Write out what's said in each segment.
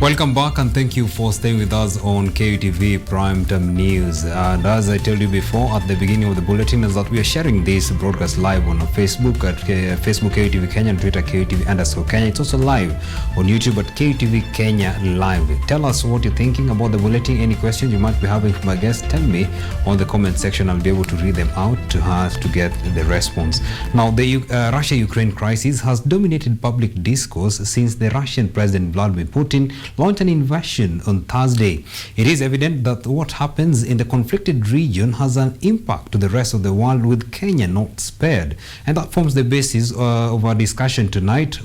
Welcome back and thank you for staying with us on KUTV Primetime News. And as I told you before at the beginning of the bulletin, is that we are sharing this broadcast live on Facebook at Facebook KUTV Kenya and Twitter KUTV_Kenya. It's also live on YouTube at KUTV Kenya Live. Tell us what you're thinking about the bulletin. Any questions you might be having for my guest, tell me on the comment section. I'll be able to read them out to us to get the response. Now, the Russia-Ukraine crisis has dominated public discourse since the Russian President Vladimir Putin launched an invasion on Thursday. It is evident that what happens in the conflicted region has an impact to the rest of the world, with Kenya not spared. And that forms the basis of our discussion tonight.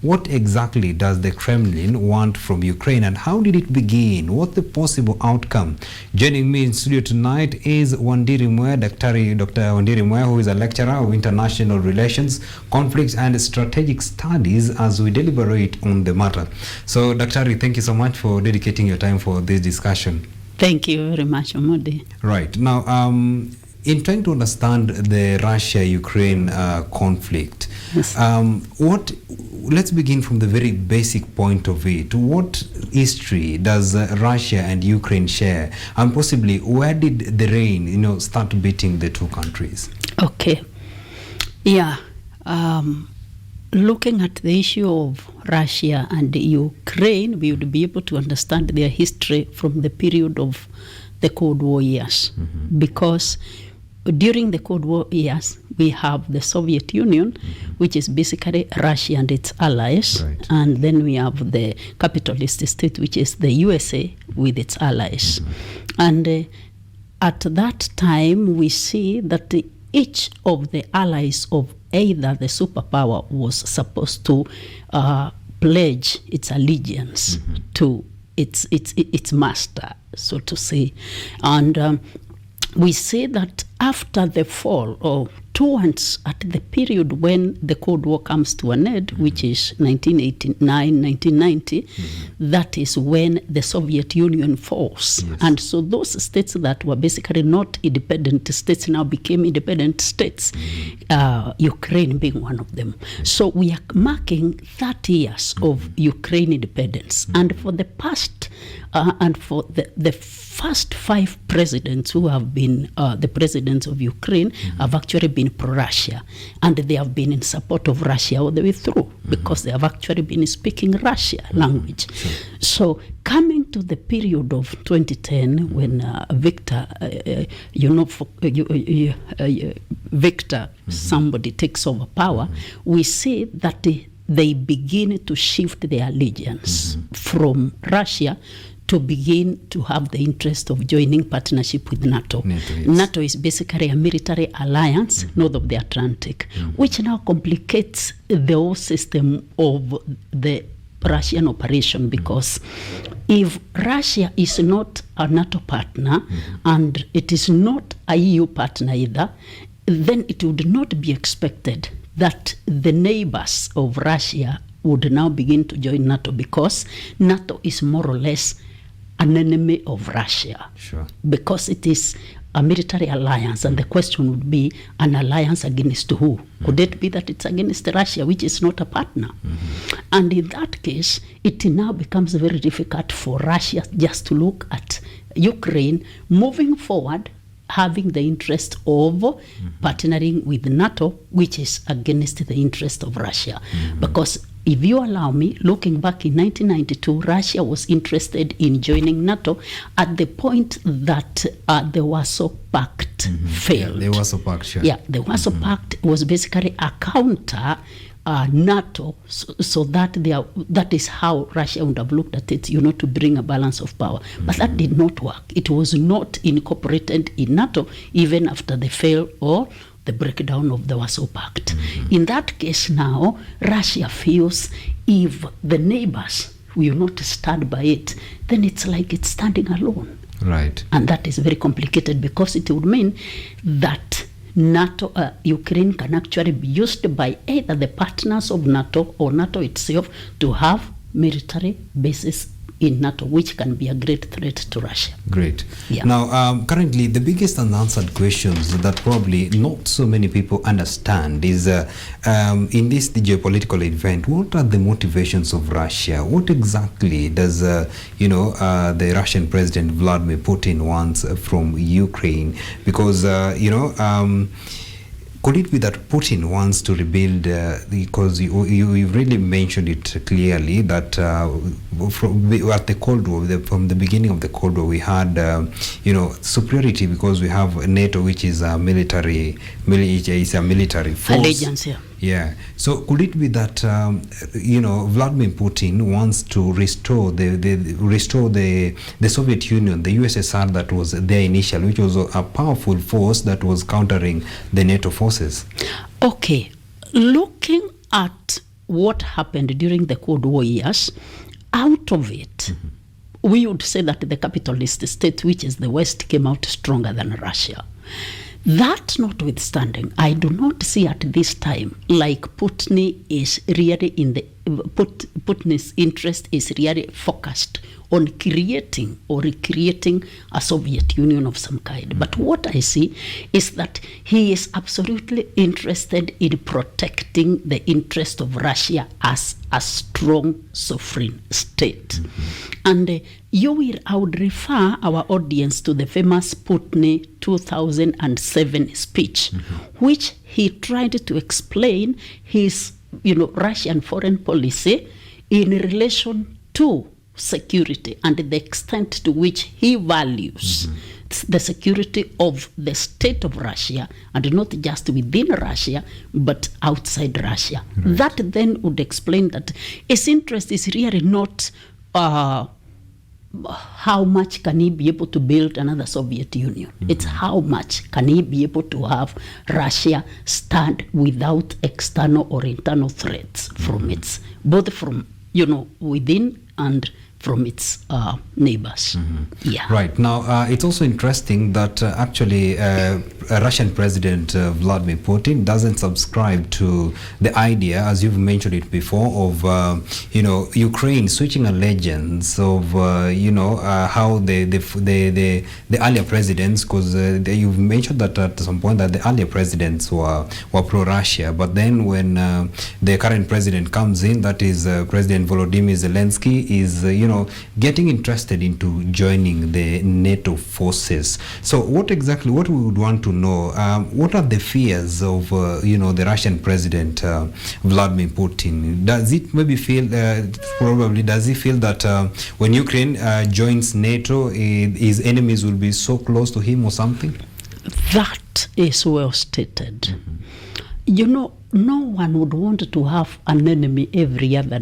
What exactly does the Kremlin want from Ukraine, and how did it begin? What's the possible outcome? Joining me in studio tonight is Wandiri Mwea, Dr. Wandiri Mwea, who is a lecturer of international relations, conflicts and strategic studies, as we deliberate on the matter. So, Dr. thank you so much for dedicating your time for this discussion. Thank you very much, Omodi. Right. Now, in trying to understand the Russia-Ukraine conflict, yes. Let's begin from the very basic point of it. What history does Russia and Ukraine share? And possibly, where did the rain, start beating the two countries? Okay. Yeah. Looking at the issue of Russia and Ukraine, we would be able to understand their history from the period of the Cold War years. Mm-hmm. Because during the Cold War years, we have the Soviet Union, mm-hmm. which is basically Russia and its allies. Right. And then we have the capitalist state, which is the USA with its allies. Mm-hmm. And at that time, we see that each of the allies of either the superpower was supposed to pledge its allegiance mm-hmm. to its master, so to say. And we say that after the fall, or towards at the period when the Cold War comes to an end, mm-hmm. which is 1989, 1990, mm-hmm. that is when the Soviet Union falls. Yes. And so those states that were basically not independent states now became independent states, mm-hmm. Ukraine being one of them. Mm-hmm. So we are marking 30 years mm-hmm. of Ukraine independence. Mm-hmm. And for the past, and for the first 5 presidents who have been the presidents of Ukraine mm-hmm. have actually been pro-Russia, and they have been in support of Russia all the way through, mm-hmm. because they have actually been speaking Russia mm-hmm. language. Sure. So coming to the period of 2010, mm-hmm. when Victor, Victor, mm-hmm. somebody takes over power, mm-hmm. we see that they begin to shift their allegiance mm-hmm. from Russia to begin to have the interest of joining partnership with NATO. Yes. NATO is basically a military alliance mm-hmm. north of the Atlantic, mm-hmm. which now complicates the whole system of the Russian operation, because if Russia is not a NATO partner mm-hmm. and it is not a EU partner either, then it would not be expected that the neighbors of Russia would now begin to join NATO, because NATO is more or less an enemy of Russia. Sure. Because it is a military alliance, and the question would be, an alliance against who? Mm-hmm. Could it be that it's against Russia, which is not a partner? Mm-hmm. And in that case, it now becomes very difficult for Russia just to look at Ukraine moving forward, having the interest of mm-hmm. partnering with NATO, which is against the interest of Russia. Mm-hmm. Because if you allow me, looking back in 1992, Russia was interested in joining NATO at the point that the Warsaw Pact mm-hmm. failed. Yeah, the Warsaw Pact, sure. Yeah, the Warsaw mm-hmm. Pact was basically a counter NATO, so that is how Russia would have looked at it, to bring a balance of power. Mm-hmm. But that did not work. It was not incorporated in NATO, even after the fail or the breakdown of the Warsaw Pact. Mm-hmm. In that case now, Russia feels if the neighbors will not stand by it, then it's like it's standing alone. Right. And that is very complicated, because it would mean that NATO, Ukraine can actually be used by either the partners of NATO or NATO itself to have military bases in NATO, which can be a great threat to Russia. Great. Yeah. Now, currently, the biggest unanswered questions that probably not so many people understand is, in this geopolitical event, what are the motivations of Russia? What exactly does, the Russian President Vladimir Putin wants from Ukraine? Because, could it be that Putin wants to rebuild, because you really mentioned it clearly, that at the Cold War, from the beginning of the Cold War, we had, superiority because we have NATO, which is a military force. Allegiance, yeah. Yeah. So could it be that Vladimir Putin wants to restore the Soviet Union, the USSR that was there initially, which was a powerful force that was countering the NATO forces? Okay. Looking at what happened during the Cold War years, out of it, we would say that the capitalist state, which is the West, came out stronger than Russia. That notwithstanding, I do not see at this time like Putin is really Putin's interest is really focused on creating or recreating a Soviet Union of some kind. But what I see is that he is absolutely interested in protecting the interest of Russia as a strong sovereign state. And I would refer our audience to the famous Putin 2007 speech, which he tried to explain his Russian foreign policy in relation to security and the extent to which he values the security of the state of Russia, and not just within Russia but outside Russia. Right. That then would explain that his interest is really not how much can he be able to build another Soviet Union. It's how much can he be able to have Russia stand without external or internal threats from its, both from within and from its neighbors. Yeah. Right. Now, it's also interesting that actually Russian President Vladimir Putin doesn't subscribe to the idea, as you've mentioned it before, of Ukraine switching allegiance of how the earlier presidents, because you've mentioned that at some point that the earlier presidents were pro-Russia, but then when the current president comes in, that is President Volodymyr Zelensky, is getting interested into joining the NATO forces. So what we would want to know, what are the fears of the Russian President Vladimir Putin? Does it maybe feel does he feel that when Ukraine joins NATO, his enemies will be so close to him or something? That is well stated. No one would want to have an enemy every other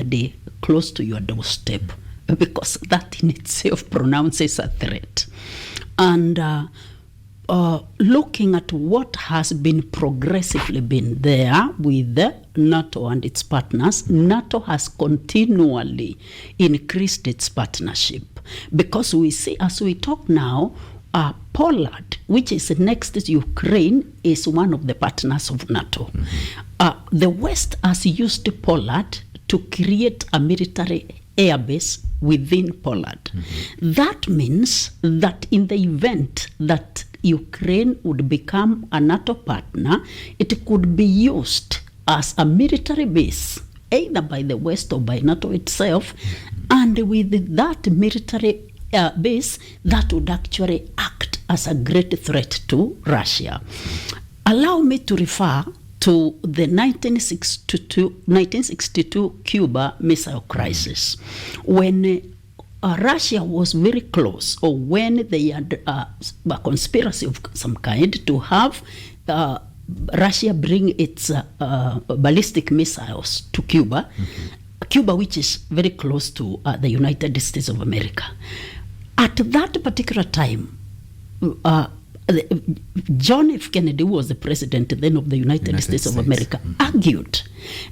day close to your doorstep, because that in itself pronounces a threat. And looking at what has been progressively been there with NATO and its partners, NATO has continually increased its partnership, because we see, as we talk now, Poland, which is next to Ukraine, is one of the partners of NATO. The West has used Poland to create a military airbase within Poland. That means that in the event that Ukraine would become a NATO partner, it could be used as a military base, either by the West or by NATO itself, and with that military base, that would actually act as a great threat to Russia. Allow me to refer to the 1962 Cuba Missile Crisis, when Russia was very close, or when they had a conspiracy of some kind to have Russia bring its ballistic missiles to Cuba, Cuba, which is very close to the United States of America. At that particular time, John F. Kennedy, who was the president then of the United States of America, argued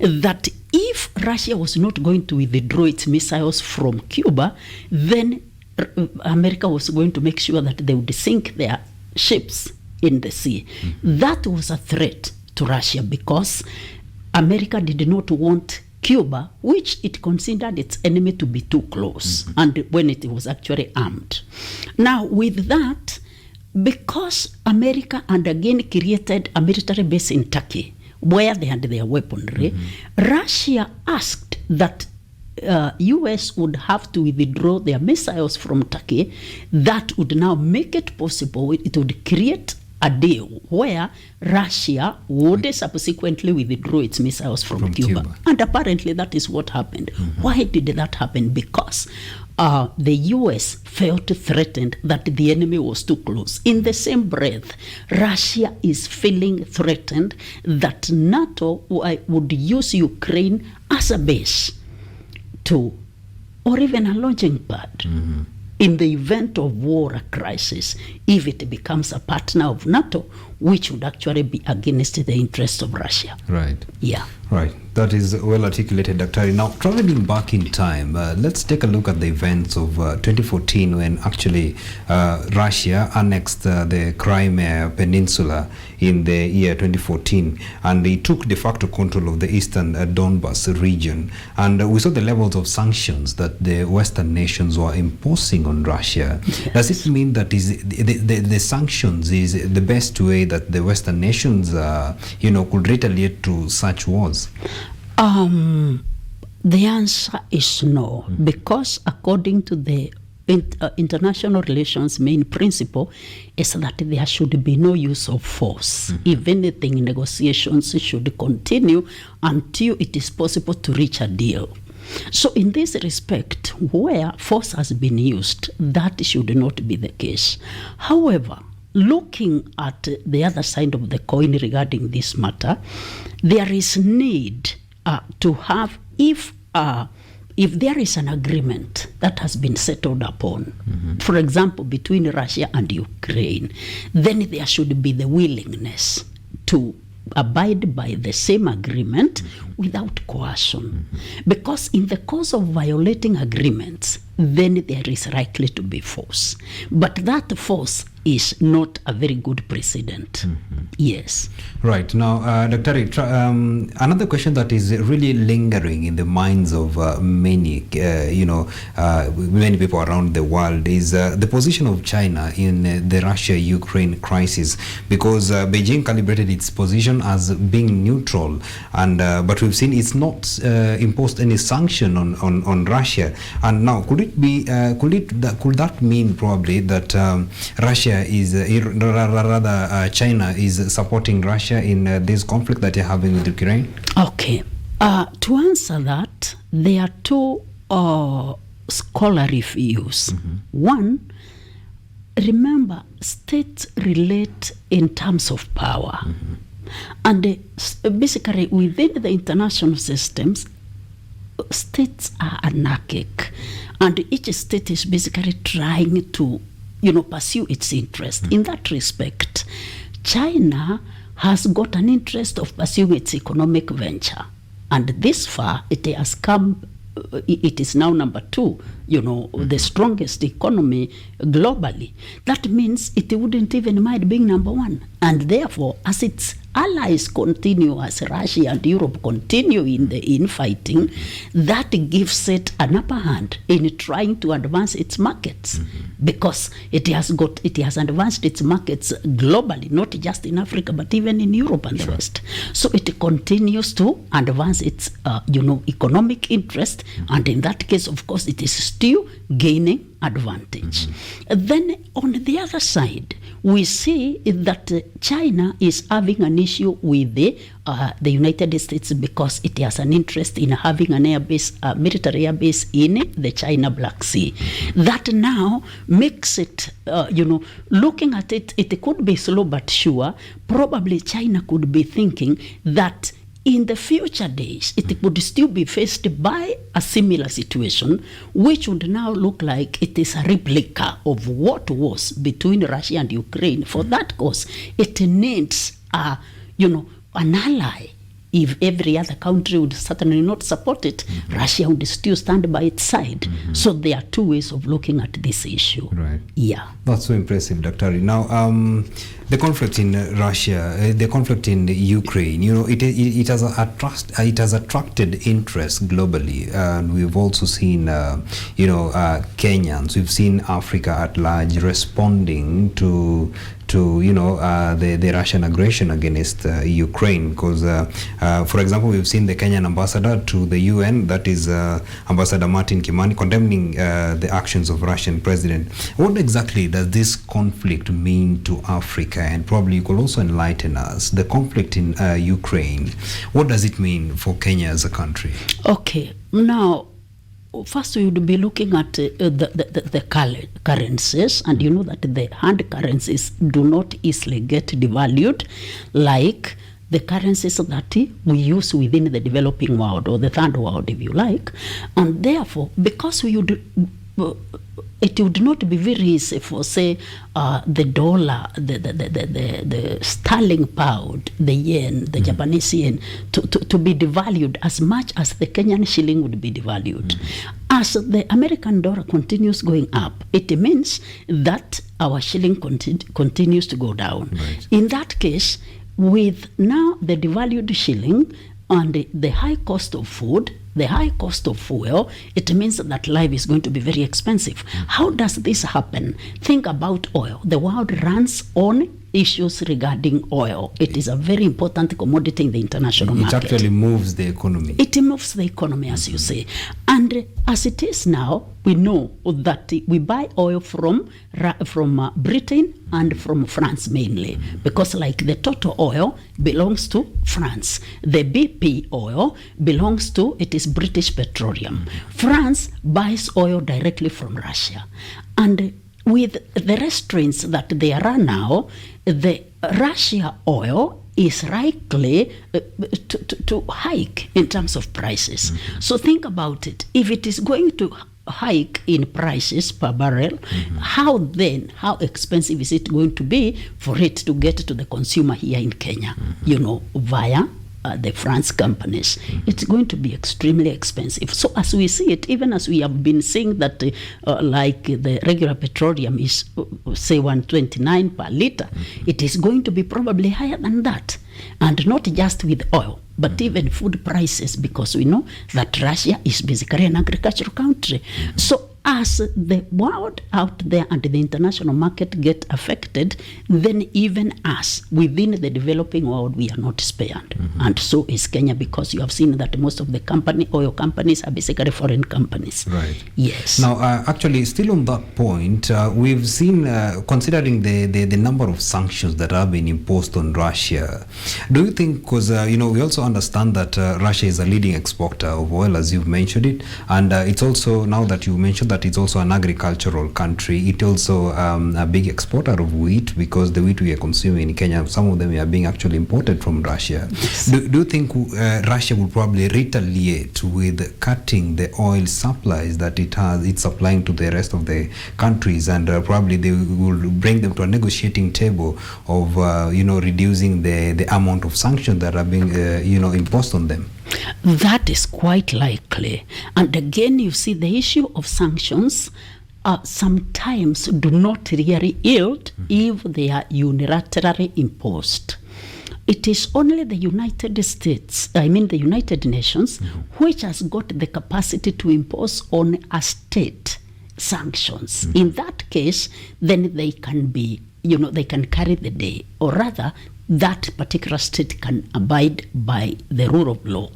that if Russia was not going to withdraw its missiles from Cuba, then America was going to make sure that they would sink their ships in the sea. That was a threat to Russia, because America did not want Cuba, which it considered its enemy to be too close, and when it was actually armed. Now, with that, because America and again created a military base in Turkey, where they had their weaponry, Russia asked that US would have to withdraw their missiles from Turkey. That would now make it possible, it would create a deal where Russia would subsequently withdraw its missiles from Cuba. And apparently that is what happened. Why did that happen? Because the US felt threatened that the enemy was too close. In the same breath, Russia is feeling threatened that NATO would use Ukraine as a base or even a launching pad in the event of war or crisis, if it becomes a partner of NATO, which would actually be against the interests of Russia. Right. Yeah. Right. That is well articulated, Dr. Now, traveling back in time, let's take a look at the events of 2014 when actually Russia annexed the Crimea Peninsula in the year 2014, and they took de facto control of the eastern Donbas region. And we saw the levels of sanctions that the Western nations were imposing on Russia. Yes. Does it mean that the sanctions is the best way that the Western nations, could retaliate to such wars? The answer is no, because according to the international relations main principle is that there should be no use of force. If anything, negotiations should continue until it is possible to reach a deal. So in this respect, where force has been used, that should not be the case. However, looking at the other side of the coin regarding this matter, there is need to have, if there is an agreement that has been settled upon, for example, between Russia and Ukraine, then there should be the willingness to abide by the same agreement without coercion. Because in the course of violating agreements, then there is likely to be force. But that force is not a very good precedent. Yes. Right. Now, Dr. Another question that is really lingering in the minds of many people around the world is the position of China in the Russia-Ukraine crisis, because Beijing calibrated its position as being neutral, and but we've seen it's not imposed any sanction on Russia. And now, could that mean probably that Russia is China is supporting Russia in this conflict that you're having with Ukraine? Okay. To answer that, there are two scholarly views. One, remember, states relate in terms of power. And basically, within the international systems, states are anarchic. And each state is basically trying to pursue its interest. In that respect, China has got an interest of pursuing its economic venture. And this far, it has come, it is now number 2, the strongest economy globally. That means it wouldn't even mind being number 1. And therefore, as its allies continue, as Russia and Europe continue in the infighting, that gives it an upper hand in trying to advance its markets, because it has advanced its markets globally, not just in Africa, but even in Europe and the West. So it continues to advance its economic interest, and in that case, of course, it is still gaining advantage. Then on the other side, we see that China is having an issue with the United States, because it has an interest in having an military airbase in the China Black Sea. That now makes it, looking at it, it could be slow but sure. Probably China could be thinking that in the future days, it could still be faced by a similar situation, which would now look like it is a replica of what was between Russia and Ukraine. For that cause, it needs an ally if every other country would certainly not support it, Russia would still stand by its side. So there are two ways of looking at this issue. Right. Yeah. That's so impressive, Dr. Now, the conflict in Russia, the conflict in Ukraine, it has attracted interest globally, and we've also seen, Kenyans, we've seen Africa at large responding to the Russian aggression against Ukraine, because, for example, we've seen the Kenyan ambassador to the UN, that is Ambassador Martin Kimani, condemning the actions of Russian president. What exactly does this conflict mean to Africa? And probably you could also enlighten us. The conflict in Ukraine, what does it mean for Kenya as a country? Okay, now, first we would be looking at the currencies, and you know that the hard currencies do not easily get devalued like the currencies that we use within the developing world, or the third world if you like. And therefore, because it would not be very easy for, say, the dollar, the sterling pound, the yen, the Japanese yen, to be devalued as much as the Kenyan shilling would be devalued. As the American dollar continues going up, it means that our shilling continues to go down. Right. In that case, with now the devalued shilling and the high cost of food, the high cost of fuel, it means that life is going to be very expensive. How does this happen? Think about oil. The world runs on issues regarding oil. It is a very important commodity in the international market. It actually moves the economy. It moves the economy, as you say. And as it is now, we know that we buy oil from Britain and from France mainly, because like the Total oil belongs to France. The BP oil belongs to, it is British Petroleum. France buys oil directly from Russia. And with the restraints that there are now, the Russia oil is likely to hike in terms of prices. So think about it. If it is going to hike in prices per barrel, how expensive is it going to be for it to get to the consumer here in Kenya, via the France companies? It's going to be extremely expensive. So as we see it, even as we have been seeing that like the regular petroleum is say 129 per liter, it is going to be probably higher than that. And not just with oil, but even food prices, because we know that Russia is basically an agricultural country. So as the world out there and the international market get affected, then even us within the developing world, we are not spared. And so is Kenya, because you have seen that most of the oil companies are basically foreign companies. Right. Yes. Now, actually, still on that point, we've seen, considering the number of sanctions that have been imposed on Russia, do you think, because, we also understand that Russia is a leading exporter of oil, as you've mentioned it, and it's also, now that you mentioned that it's also an agricultural country, it also a big exporter of wheat, because the wheat we are consuming in Kenya, some of them are being actually imported from Russia. Yes. Do you think Russia will probably retaliate with cutting the oil supplies that it's supplying to the rest of the countries, and probably they will bring them to a negotiating table of reducing the amount of sanctions that are being imposed on them? That is quite likely. And again, you see, the issue of sanctions sometimes do not really yield if they are unilaterally imposed. It is only the United Nations, which has got the capacity to impose on a state sanctions. In that case, then they can be, they can carry the day, or rather, that particular state can abide by the rule of law.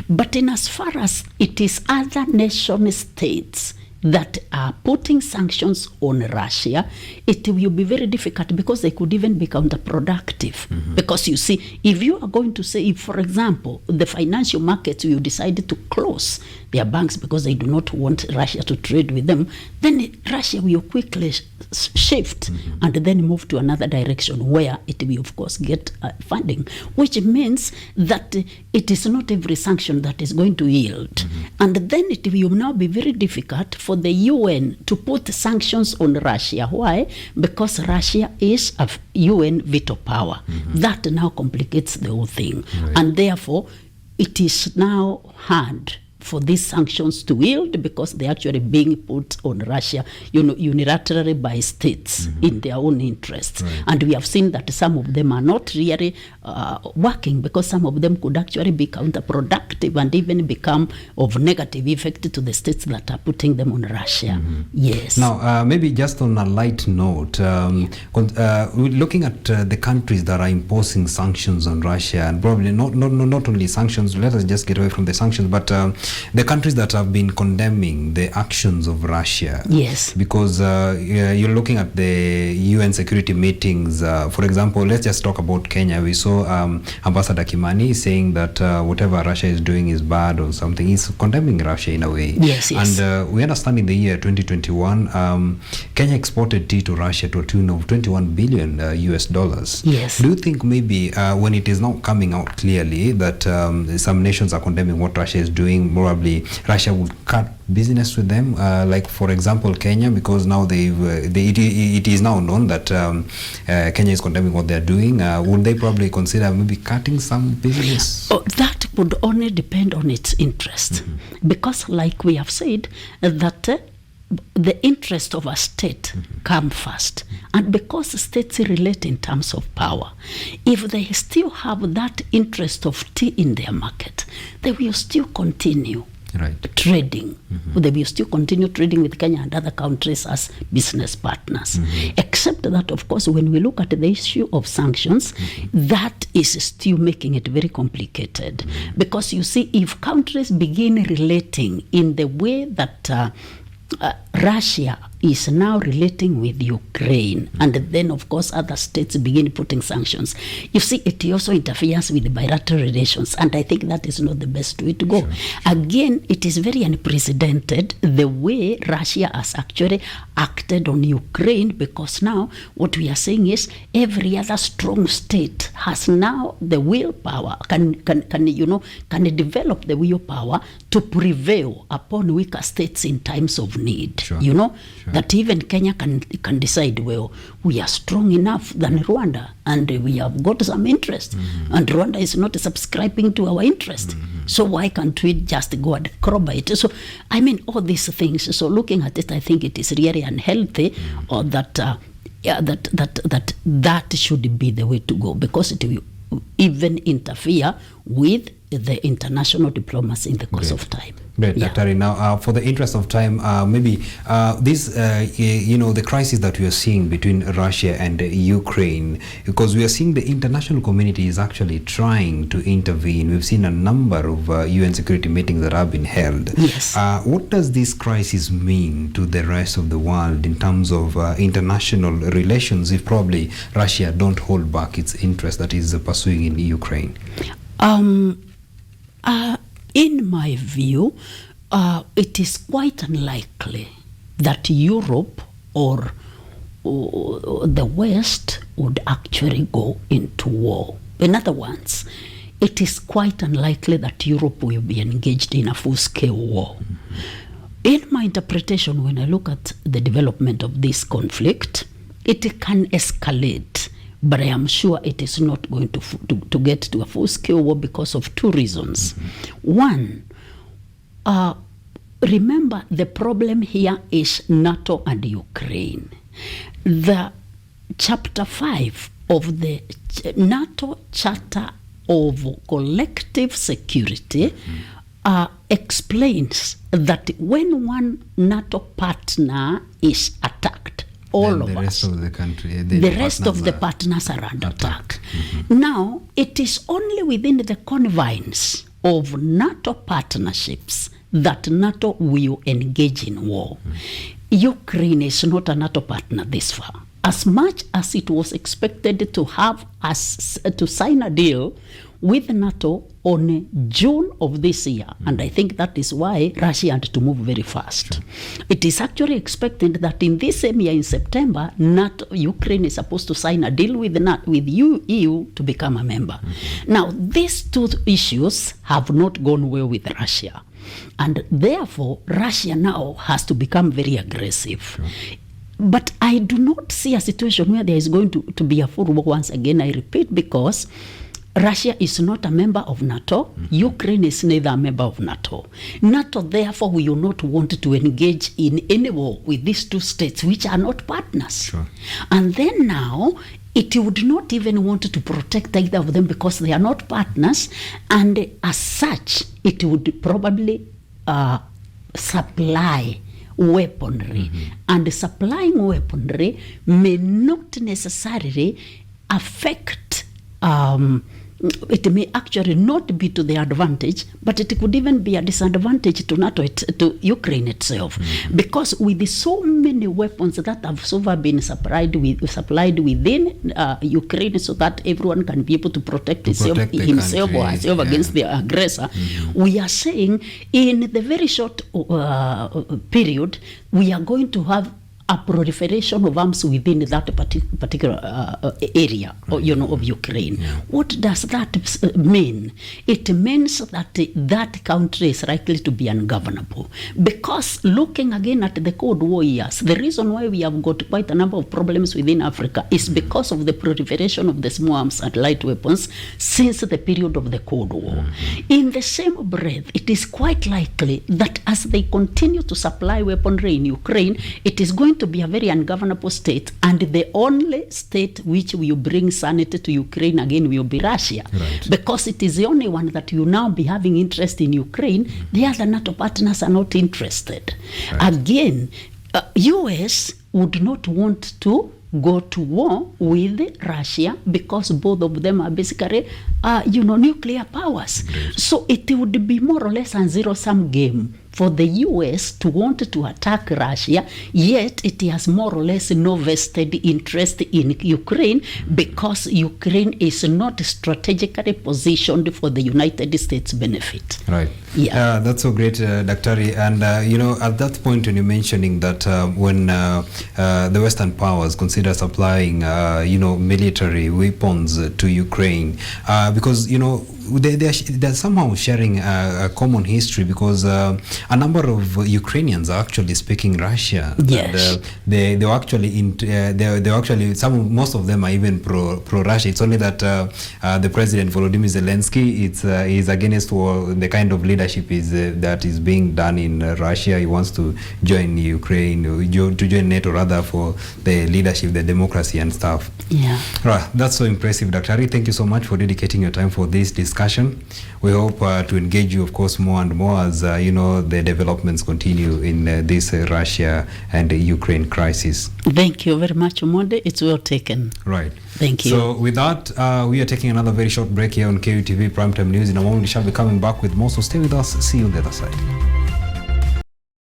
But in as far as it is other nation states that are putting sanctions on Russia, it will be very difficult, because they could even be counterproductive. Because you see, if you are going to say, if, for example, the financial markets will decide to close their banks because they do not want Russia to trade with them, then Russia will quickly shift and then move to another direction where it will, of course, get funding, which means that it is not every sanction that is going to yield. And then it will now be very difficult for the UN to put sanctions on Russia. Why? Because Russia is a UN veto power. That now complicates the whole thing. Right. And therefore, it is now hard for these sanctions to yield because they're actually being put on Russia, unilaterally by states in their own interests. Right. And we have seen that some of them are not really working because some of them could actually be counterproductive and even become of negative effect to the states that are putting them on Russia. Yes. Now, maybe just on a light note, looking at the countries that are imposing sanctions on Russia, and probably not only sanctions, let us just get away from the sanctions, but the countries that have been condemning the actions of Russia. Yes. Because you're looking at the UN security meetings. For example, let's just talk about Kenya. We saw Ambassador Kimani saying that whatever Russia is doing is bad or something. He's condemning Russia in a way. Yes, yes. And we understand in the year 2021, Kenya exported tea to Russia to a tune of $21 billion US dollars. Yes. Do you think maybe when it is now coming out clearly that some nations are condemning what Russia is doing, probably Russia would cut business with them, like for example Kenya, because now it is now known that Kenya is condemning what they're doing. Would they probably consider maybe cutting some business? Oh, that would only depend on its interest, because like we have said, that the interest of a state come first, and because states relate in terms of power, if they still have that interest of tea in their market, they will still continue trading. They will still continue trading with Kenya and other countries as business partners. Except that, of course, when we look at the issue of sanctions, that is still making it very complicated. Because you see, if countries begin relating in the way that Russia is now relating with Ukraine, and then of course other states begin putting sanctions, you see, it also interferes with bilateral relations, and I think that is not the best way to go. Again, it is very unprecedented the way Russia has actually acted on Ukraine, because now what we are saying is every other strong state has now the willpower, can develop the willpower to prevail upon weaker states in times of need. That even Kenya can decide, well, we are strong enough than Rwanda, and we have got some interest, and Rwanda is not subscribing to our interest. So why can't we just go and crop it? So I mean, all these things. So looking at it, I think it is really unhealthy, or that that should be the way to go, because it will even interfere with the international diplomacy in the course of time. Great, Dr. Now, for the interest of time, maybe the crisis that we are seeing between Russia and Ukraine, because we are seeing the international community is actually trying to intervene. We've seen a number of UN security meetings that have been held. Yes. What does this crisis mean to the rest of the world in terms of international relations if probably Russia don't hold back its interest that is pursuing in Ukraine? In my view, it is quite unlikely that Europe or the West would actually go into war. In other words, it is quite unlikely that Europe will be engaged in a full-scale war. In my interpretation, when I look at the development of this conflict, it can escalate. But I am sure it is not going to get to a full-scale war because of two reasons. One, remember the problem here is NATO and Ukraine. The Chapter 5 of the NATO Charter of Collective Security explains that when one NATO partner is attacked, all of us, the rest of the partners are under attack. Now, it is only within the confines of NATO partnerships that NATO will engage in war. Ukraine is not a NATO partner this far. As much as it was expected to have to sign a deal with NATO on June of this year, and I think that is why Russia had to move very fast. It is actually expected that in this same year, in September, Ukraine is supposed to sign a deal with EU to become a member. Now, these two issues have not gone well with Russia, and therefore Russia now has to become very aggressive. But I do not see a situation where there is going to be a full war once again, I repeat, because Russia is not a member of NATO. Ukraine is neither a member of NATO. NATO, therefore, will not want to engage in any war with these two states, which are not partners. Sure. And then now, it would not even want to protect either of them because they are not partners, and as such, it would probably supply weaponry. And supplying weaponry may not necessarily affect, it may actually not be to their advantage, but it could even be a disadvantage to NATO, to Ukraine itself. Because with so many weapons that have so far been supplied within Ukraine, so that everyone can be able to protect himself or herself against the aggressor, we are saying in the very short period, we are going to have a proliferation of arms within that particular area, of Ukraine. What does that mean? It means that that country is likely to be ungovernable. Because looking again at the Cold War years, the reason why we have got quite a number of problems within Africa is because of the proliferation of the small arms and light weapons since the period of the Cold War. In the same breath, it is quite likely that as they continue to supply weaponry in Ukraine, it is going to be a very ungovernable state, and the only state which will bring sanity to Ukraine again will be Russia. Right. Because it is the only one that will now be having interest in Ukraine. The other NATO partners are not interested. Right. Again, US would not want to go to war with Russia because both of them are basically, nuclear powers. Great. So it would be more or less a zero-sum game for the US to want to attack Russia, yet it has more or less no vested interest in Ukraine because Ukraine is not strategically positioned for the United States' benefit. Right. Yeah. That's so great, Daktari. And, at that point when you're mentioning that when the Western powers consider supplying, military weapons to Ukraine, because, they're somehow sharing a common history because a number of Ukrainians are actually speaking Russian. Yes. And, most of them are even pro-Russia. It's only that the President Volodymyr Zelensky is against the kind of leadership that is being done in Russia. He wants to join Ukraine, to join NATO rather, for the leadership, the democracy and stuff. Yeah. Right. That's so impressive, Dr. Ari. Thank you so much for dedicating your time for this discussion. We hope to engage you, of course, more and more as the developments continue in this Russia and Ukraine crisis. Thank you very much, Monde. It's well taken. Right. Thank you. So with that, we are taking another very short break here on KUTV Primetime News. In a moment, we shall be coming back with more. So stay with us. See you on the other side.